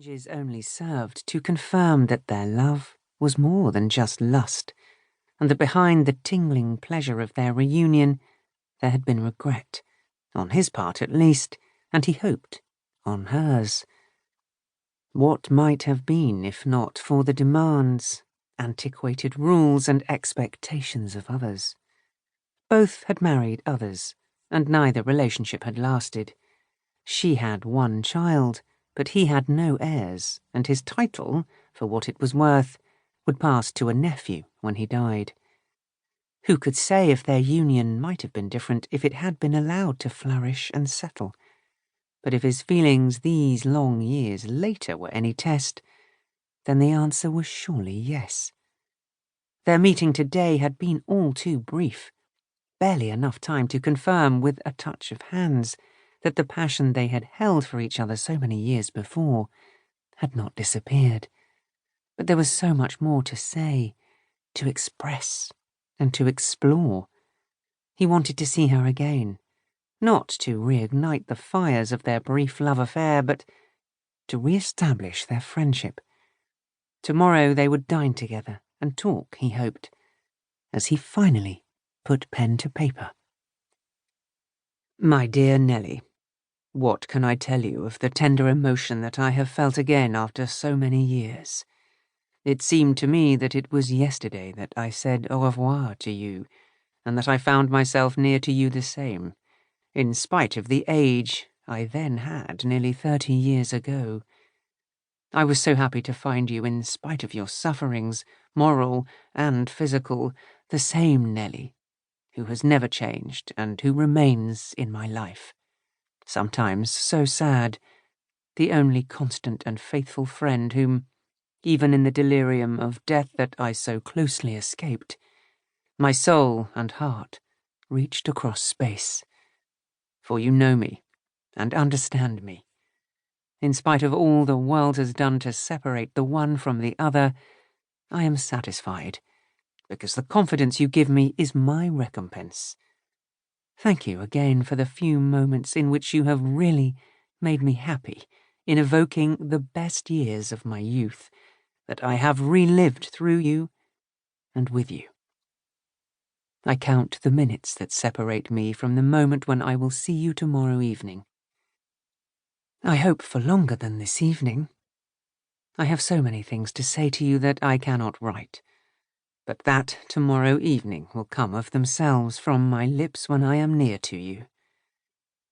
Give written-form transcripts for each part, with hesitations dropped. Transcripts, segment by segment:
Changes only served to confirm that their love was more than just lust, and that behind the tingling pleasure of their reunion there had been regret, on his part at least, and he hoped, on hers. What might have been if not for the demands, antiquated rules and expectations of others? Both had married others, and neither relationship had lasted. She had one child, but he had no heirs, and his title, for what it was worth, would pass to a nephew when he died. Who could say if their union might have been different if it had been allowed to flourish and settle? But if his feelings these long years later were any test, then the answer was surely yes. Their meeting today had been all too brief, barely enough time to confirm with a touch of hands that the passion they had held for each other so many years before had not disappeared. But there was so much more to say, to express, and to explore. He wanted to see her again, not to reignite the fires of their brief love affair, but to re-establish their friendship. Tomorrow they would dine together and talk, he hoped, as he finally put pen to paper. My dear Nellie, what can I tell you of the tender emotion that I have felt again after so many years? It seemed to me that it was yesterday that I said au revoir to you, and that I found myself near to you the same, in spite of the age I then had nearly 30 years ago. I was so happy to find you, in spite of your sufferings, moral and physical, the same Nellie, who has never changed and who remains in my life. Sometimes so sad, the only constant and faithful friend whom, even in the delirium of death that I so closely escaped, my soul and heart reached across space. For you know me and understand me. In spite of all the world has done to separate the one from the other, I am satisfied, because the confidence you give me is my recompense. Thank you again for the few moments in which you have really made me happy in evoking the best years of my youth that I have relived through you and with you. I count the minutes that separate me from the moment when I will see you tomorrow evening. I hope for longer than this evening. I have so many things to say to you that I cannot write, but that tomorrow evening will come of themselves from my lips when I am near to you.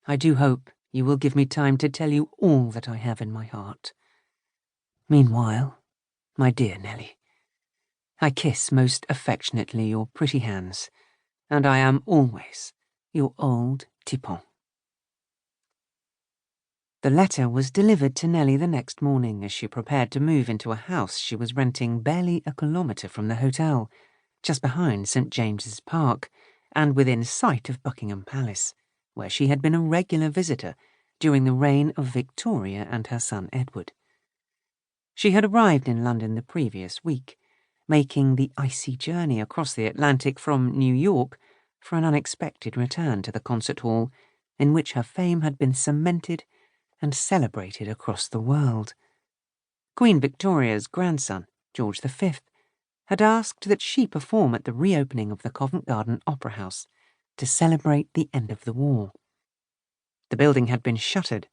I do hope you will give me time to tell you all that I have in my heart. Meanwhile, my dear Nellie, I kiss most affectionately your pretty hands, and I am always your old Tipon. The letter was delivered to Nellie the next morning as she prepared to move into a house she was renting barely a kilometre from the hotel, just behind St. James's Park, and within sight of Buckingham Palace, where she had been a regular visitor during the reign of Victoria and her son Edward. She had arrived in London the previous week, making the icy journey across the Atlantic from New York for an unexpected return to the concert hall in which her fame had been cemented and celebrated across the world. Queen Victoria's grandson, George V, had asked that she perform at the reopening of the Covent Garden Opera House to celebrate the end of the war. The building had been shuttered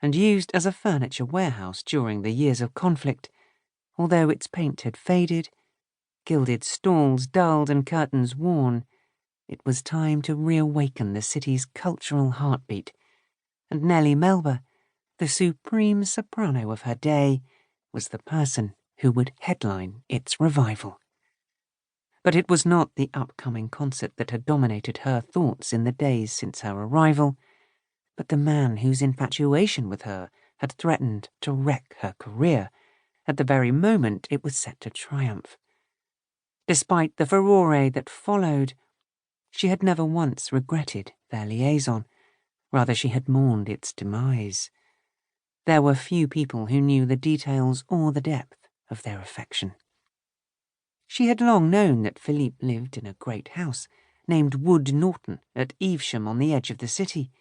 and used as a furniture warehouse during the years of conflict, although its paint had faded, gilded stalls dulled and curtains worn. It was time to reawaken the city's cultural heartbeat, and Nellie Melba, the supreme soprano of her day, was the person who would headline its revival. But it was not the upcoming concert that had dominated her thoughts in the days since her arrival, but the man whose infatuation with her had threatened to wreck her career at the very moment it was set to triumph. Despite the furore that followed, she had never once regretted their liaison. Rather, she had mourned its demise. There were few people who knew the details or the depth of their affection. She had long known that Philippe lived in a great house named Wood Norton at Evesham on the edge of the city,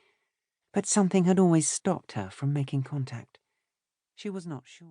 but something had always stopped her from making contact. She was not sure.